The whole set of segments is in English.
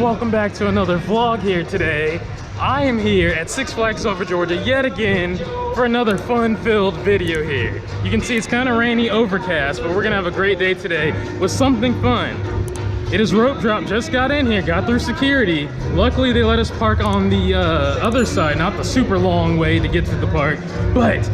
welcome back to another vlog here today. I am here at Six Flags Over Georgia yet again for another fun-filled video here. You can see it's kind of rainy, overcast, but we're gonna have a great day today with something fun. It is rope drop. Just got in here, got through security. Luckily they let us park on the other side, not the super long way to get to the park, but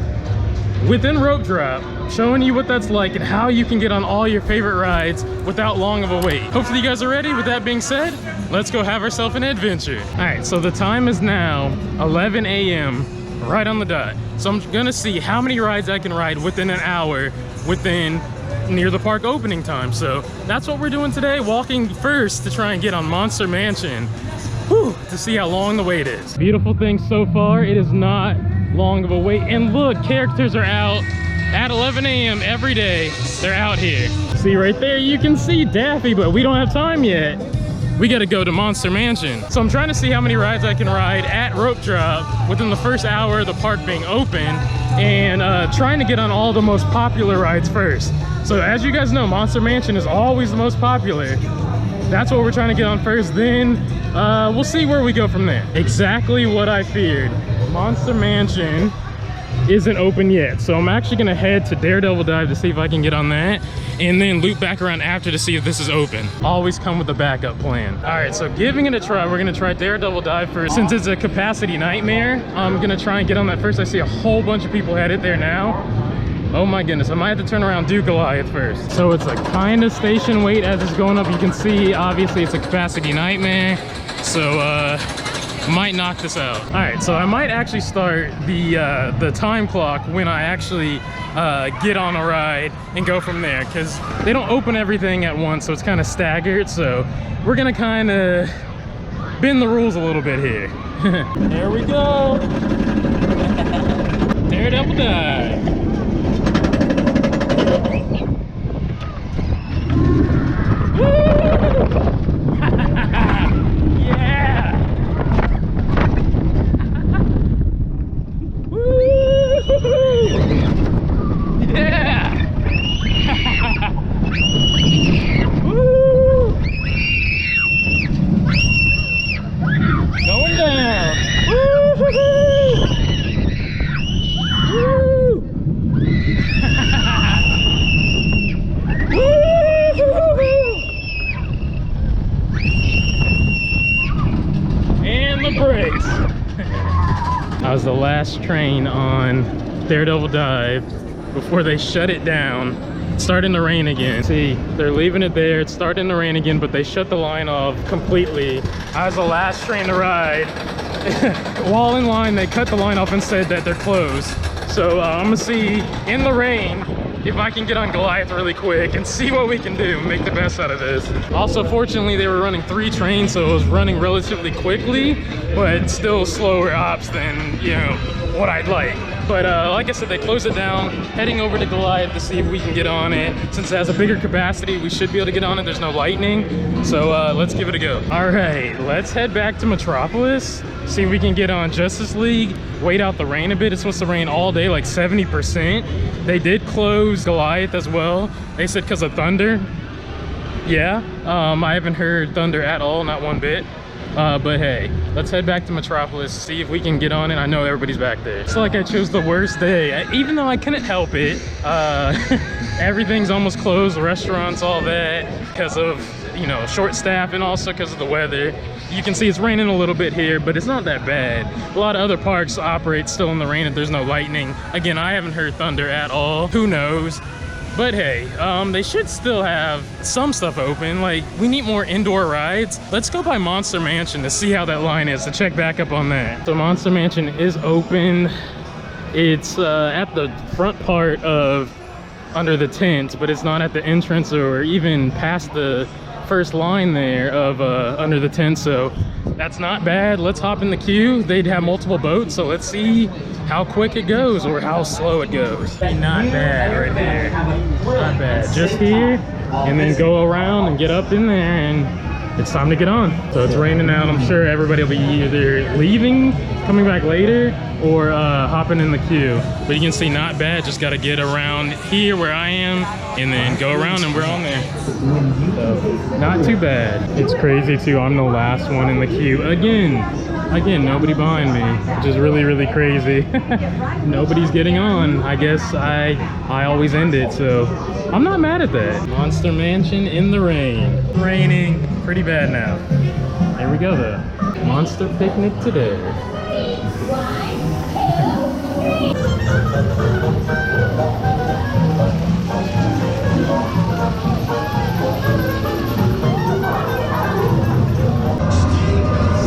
within rope drop, showing you what that's like and how you can get on all your favorite rides without long of a wait. Hopefully you guys are ready. With that being said, let's go have ourselves an adventure. All right, so the time is now 11 a.m. right on the dot. So I'm gonna see how many rides I can ride within an hour near the park opening time. So that's what we're doing today, walking first to try and get on Monster Mansion. Whew, to see how long the wait is. Beautiful thing so far, it is not long of a wait. And look, characters are out at 11 a.m. every day. They're out here. See right there, you can see Daffy, but we don't have time yet. We gotta go to Monster Mansion. So I'm trying to see how many rides I can ride at rope drop within the first hour of the park being open, and trying to get on all the most popular rides first. So as you guys know, Monster Mansion is always the most popular. That's what we're trying to get on first, then we'll see where we go from there. Exactly what I feared. Monster Mansion isn't open yet, so I'm actually gonna head to Daredevil Dive to see if I can get on that, and then loop back around after to see if this is open. Always come with a backup plan. All right, so giving it a try, we're gonna try Daredevil Dive first. Since it's a capacity nightmare, I'm gonna try and get on that first. I see a whole bunch of people headed there now. Oh my goodness, I might have to turn around, do Goliath first. So it's a kind of station wait as it's going up. You can see, obviously it's a capacity nightmare, so might knock this out. All right, so I might actually start the time clock when I actually get on a ride and go from there, because they don't open everything at once, so it's kind of staggered. So we're gonna kind of bend the rules a little bit here. There we go. Daredevil Dive. I was the last train on Daredevil Dive before they shut it down. It's starting to rain again. See, they're leaving it there. It's starting to rain again, but they shut the line off completely. I was the last train to ride. While in line, they cut the line off and said that they're closed. So I'm gonna see in the rain if I can get on Goliath really quick and see what we can do, make the best out of this. Also, fortunately, they were running 3 trains, so it was running relatively quickly, but still slower ops than, you know, what I'd like. But like I said, they closed it down. Heading over to Goliath to see if we can get on it. Since it has a bigger capacity, we should be able to get on it. There's no lightning, so let's give it a go. All right, let's head back to Metropolis, see if we can get on Justice League, wait out the rain a bit. It's supposed to rain all day, like 70%. They did close Goliath as well. They said because of thunder. Yeah, I haven't heard thunder at all, not one bit. But hey, let's head back to Metropolis, see if we can get on it. I know everybody's back there. It's like I chose the worst day, even though I couldn't help it. Everything's almost closed, restaurants, all that, because of, you know, short staff, and also because of the weather. You can see it's raining a little bit here, but it's not that bad. A lot of other parks operate still in the rain if there's no lightning. Again, I haven't heard thunder at all. Who knows? But hey, they should still have some stuff open. Like, we need more indoor rides. Let's go by Monster Mansion to see how that line is, to check back up on that. So Monster Mansion is open. It's at the front part of under the tent, but it's not at the entrance or even past the first line there of under the tent, so that's not bad. Let's hop in the queue. They'd have multiple boats, so let's see how quick it goes or how slow it goes. Not bad right there, not bad. Just here, and then go around and get up in there and it's time to get on. So it's raining out. I'm sure everybody will be either leaving, coming back later, or hopping in the queue. But you can see not bad, just gotta get around here where I am and then go around and we're on there. So not too bad. It's crazy too, I'm the last one in the queue again, nobody behind me, which is really, really crazy. Nobody's getting on. I guess I always end it, so I'm not mad at that. Monster Mansion in the rain. Raining pretty bad now. Here we go though. Monster picnic today.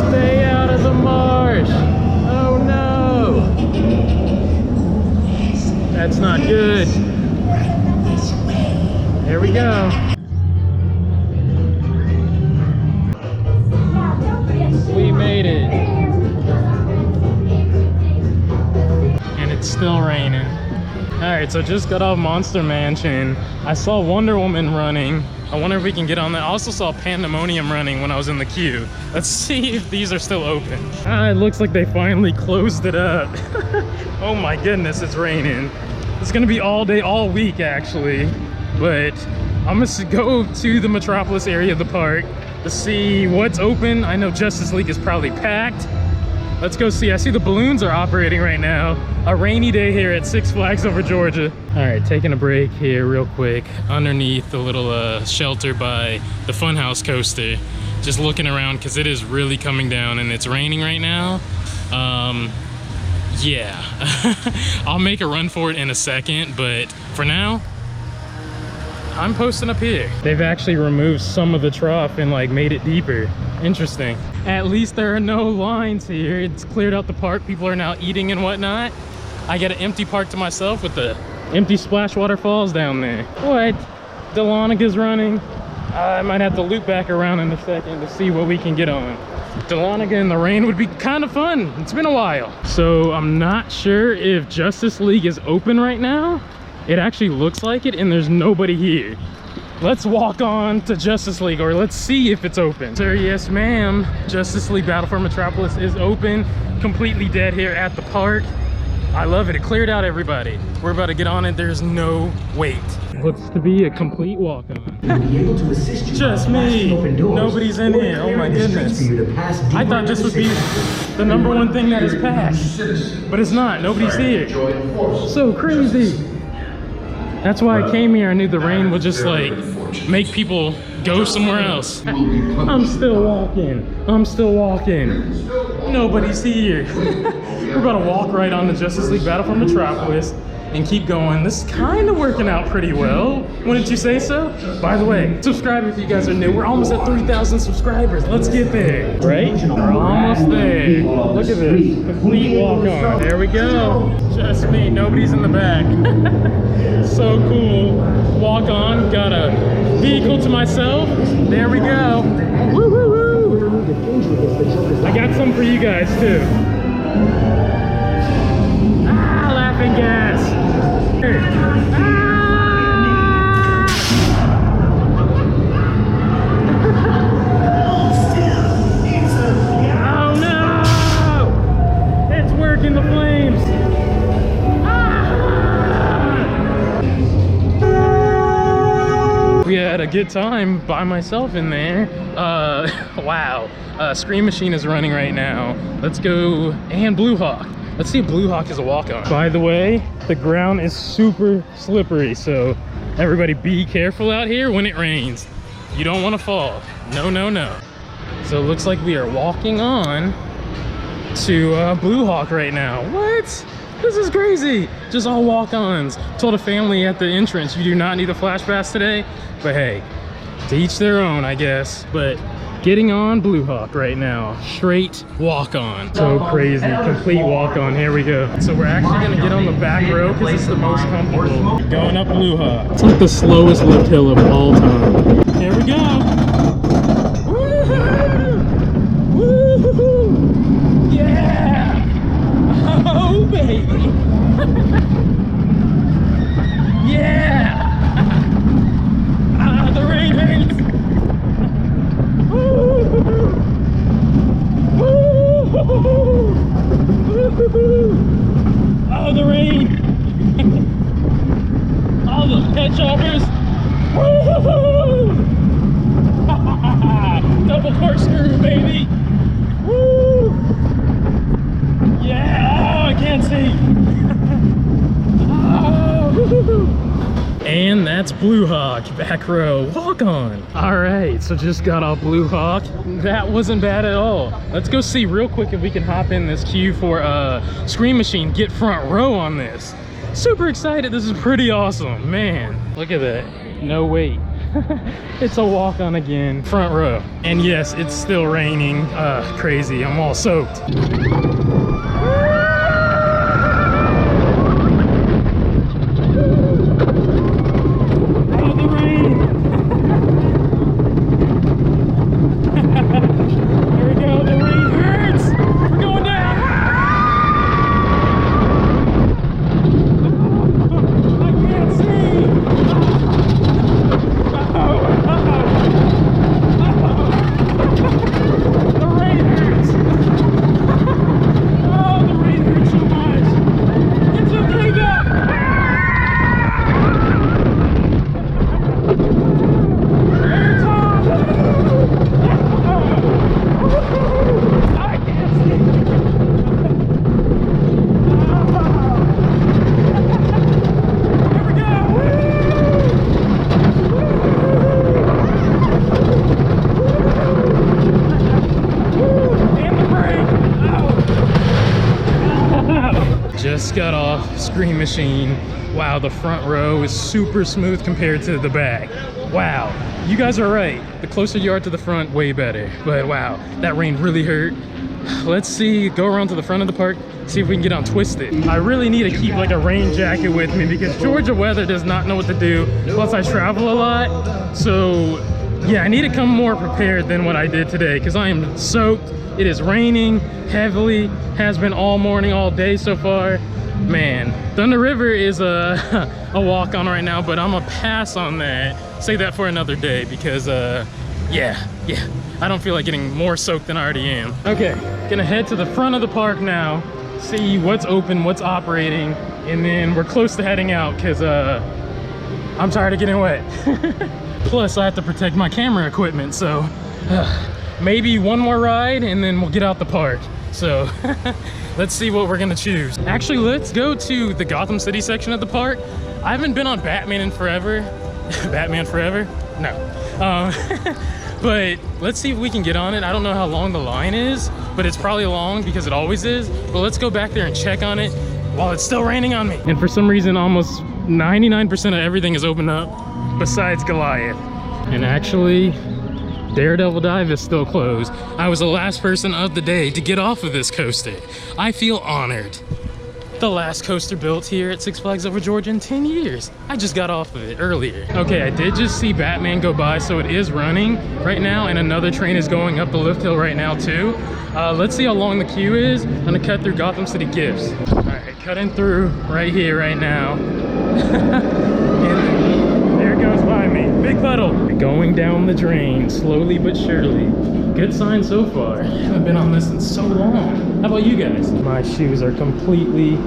Stay out of the marsh. Oh no. That's not good. There we go. We made it. And it's still raining. Alright, so just got off Monster Mansion. I saw Wonder Woman running. I wonder if we can get on that. I also saw Pandemonium running when I was in the queue. Let's see if these are still open. It looks like they finally closed it up. Oh my goodness, it's raining. It's gonna be all day, all week actually. But I'm gonna go to the Metropolis area of the park to see what's open. I know Justice League is probably packed. Let's go see. I see the balloons are operating right now. A rainy day here at Six Flags Over Georgia. All right, taking a break here real quick underneath the little shelter by the Funhouse coaster. Just looking around because it is really coming down and it's raining right now. Yeah, I'll make a run for it in a second, but for now, I'm posting up here. They've actually removed some of the trough and like made it deeper. Interesting. At least there are no lines here. It's cleared out the park. People are now eating and whatnot. I got an empty park to myself with the empty splash waterfalls down there. What? Delonica's running. I might have to loop back around in a second to see what we can get on. Delonica in the rain would be kind of fun. It's been a while. So I'm not sure if Justice League is open right now. It actually looks like it and there's nobody here. Let's walk on to Justice League, or let's see if it's open. Sir, yes ma'am. Justice League Battle for Metropolis is open. Completely dead here at the park. I love it. It cleared out everybody. We're about to get on it. There's no wait. Looks to be a complete walk-on. Just me. Nobody's in here. Oh my goodness. I thought this would be the #1 thing that is packed, but it's not. Nobody's here. So crazy. That's why I came here. I knew the rain would just like make people go somewhere else. I'm still walking. I'm still walking. Nobody's here. We're about to walk right on the Justice League Battle for Metropolis and keep going. This is kind of working out pretty well. Wouldn't you say so? By the way, subscribe if you guys are new. We're almost at 3,000 subscribers. Let's get there, right? We're almost there. Look at this, complete walk on. There we go. Just me, nobody's in the back. So cool. Walk on, got a vehicle to myself. There we go. Woo, woo, woo. I got some for you guys too. Laughing gas. Oh no! It's working, the flames. We had a good time by myself in there. Wow. Scream Machine is running right now. Let's go. And Blue Hawk. Let's see if Blue Hawk is a walk-on. By the way, the ground is super slippery, so everybody be careful out here when it rains. You don't want to fall. No, no, no. So it looks like we are walking on to Blue Hawk right now. What? This is crazy. Just all walk-ons. Told a family at the entrance, you do not need a flash pass today. But hey, to each their own, I guess. But getting on Blue Hawk right now. Straight walk-on. So crazy. Complete walk-on. Here we go. So we're actually going to get on the back row because it's the most comfortable. Going up Blue Hawk. It's like the slowest lift hill of all time. Here we go. Woo-hoo! Woo-hoo! Yeah! Oh, baby! Yeah! The rain hurts! Woo! corkscrew, baby. Woo! Yeah, oh, I can't see. Oh. And that's Blue Hawk, back row, walk on. All right, so just got off Blue Hawk. That wasn't bad at all. Let's go see real quick if we can hop in this queue for Scream Machine, get front row on this. Super excited, this is pretty awesome, man. Look at that, no wait. It's a walk on again, front row. And yes, it's still raining, crazy, I'm all soaked. Just got off Scream Machine. Wow, the front row is super smooth compared to the back. Wow, you guys are right. The closer you are to the front, way better. But wow, that rain really hurt. Let's see, go around to the front of the park, see if we can get on Twisted. I really need to keep like a rain jacket with me because Georgia weather does not know what to do. Plus I travel a lot. So yeah, I need to come more prepared than what I did today because I am soaked. It is raining heavily, has been all morning, all day so far. Man, Thunder River is a walk on right now, but I'm gonna pass on that. Save that for another day because yeah, I don't feel like getting more soaked than I already am. Okay, gonna head to the front of the park now, see what's open, what's operating, and then we're close to heading out because I'm tired of getting wet. Plus I have to protect my camera equipment, so maybe one more ride and then we'll get out the park. So let's see what we're gonna choose. Actually, let's go to the Gotham City section of the park. I haven't been on Batman in forever. Batman Forever? No. But let's see if we can get on it. I don't know how long the line is, but it's probably long because it always is. But let's go back there and check on it while it's still raining on me. And for some reason, almost 99% of everything is open up besides Goliath. And actually, Daredevil Dive is still closed. I was the last person of the day to get off of this coaster. I feel honored. The last coaster built here at Six Flags Over Georgia in 10 years. I just got off of it earlier. Okay, I did just see Batman go by, so it is running right now, and another train is going up the lift hill right now too. Let's see how long the queue is. I'm gonna cut through Gotham City Gifts. All right, cutting through right here, right now. And there goes by me, big puddle. Going down the drain, slowly but surely. Good sign so far. I haven't been on this in so long. How about you guys? My shoes are completely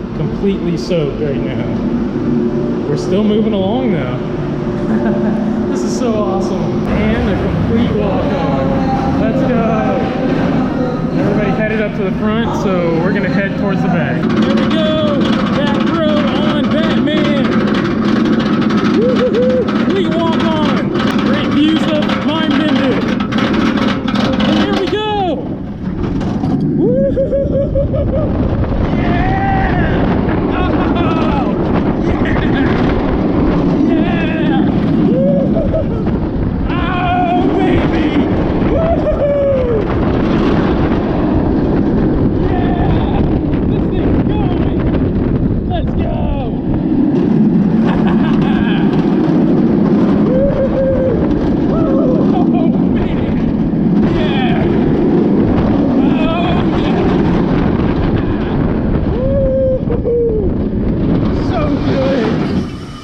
soaked right now. We're still moving along though. This is so awesome. And a complete walk on. Let's go. Everybody headed up to the front, so we're gonna head towards the back. Here we go. Back row on Batman. Woo-hoo-hoo. Complete walk on. Great views of Mind Bender.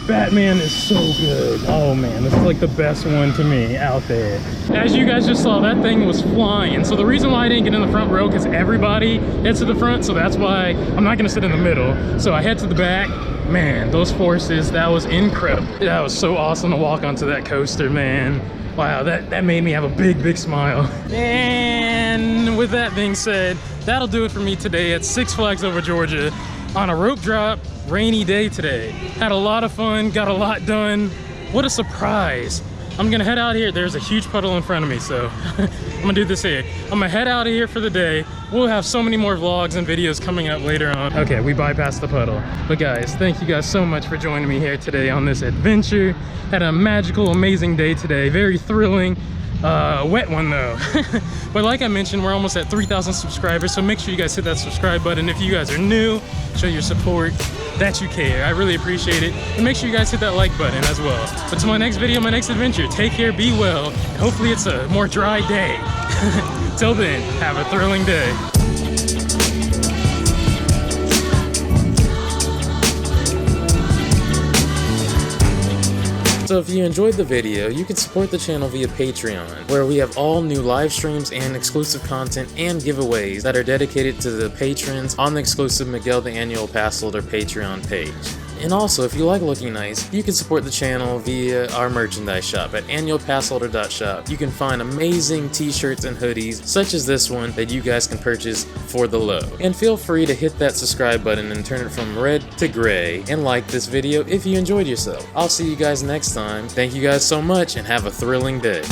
Batman is so good. Oh man, this is like the best one to me out there. As you guys just saw, that thing was flying. So the reason why I didn't get in the front row, because everybody heads to the front, so that's why I'm not gonna sit in the middle. So I head to the back, Man, those forces, that was incredible. That was so awesome to walk onto that coaster, man. Wow, that made me have a big smile. And with that being said, that'll do it for me today at Six Flags Over Georgia on a rope drop, rainy day today. Had a lot of fun, got a lot done. What a surprise. I'm gonna head out here. There's a huge puddle in front of me, so I'm gonna do this here. I'm gonna head out of here for the day. We'll have so many more vlogs and videos coming up later on. Okay, we bypassed the puddle. But guys, thank you guys so much for joining me here today on this adventure. Had a magical, amazing day today. Very thrilling. Wet one though. But like I mentioned, we're almost at 3,000 subscribers, so make sure you guys hit that subscribe button. If you guys are new, show your support that you care. I really appreciate it. And make sure you guys hit that like button as well. But to my next video, my next adventure, take care, be well, and hopefully it's a more dry day. Till then, have a thrilling day. So if you enjoyed the video, you can support the channel via Patreon, where we have all new live streams and exclusive content and giveaways that are dedicated to the patrons on the exclusive Miguel the Annual Passholder Patreon page. And also, if you like looking nice, you can support the channel via our merchandise shop at annualpassholder.shop. You can find amazing t-shirts and hoodies, such as this one, that you guys can purchase for the low. And feel free to hit that subscribe button and turn it from red to gray, and like this video if you enjoyed yourself. I'll see you guys next time. Thank you guys so much, and have a thrilling day.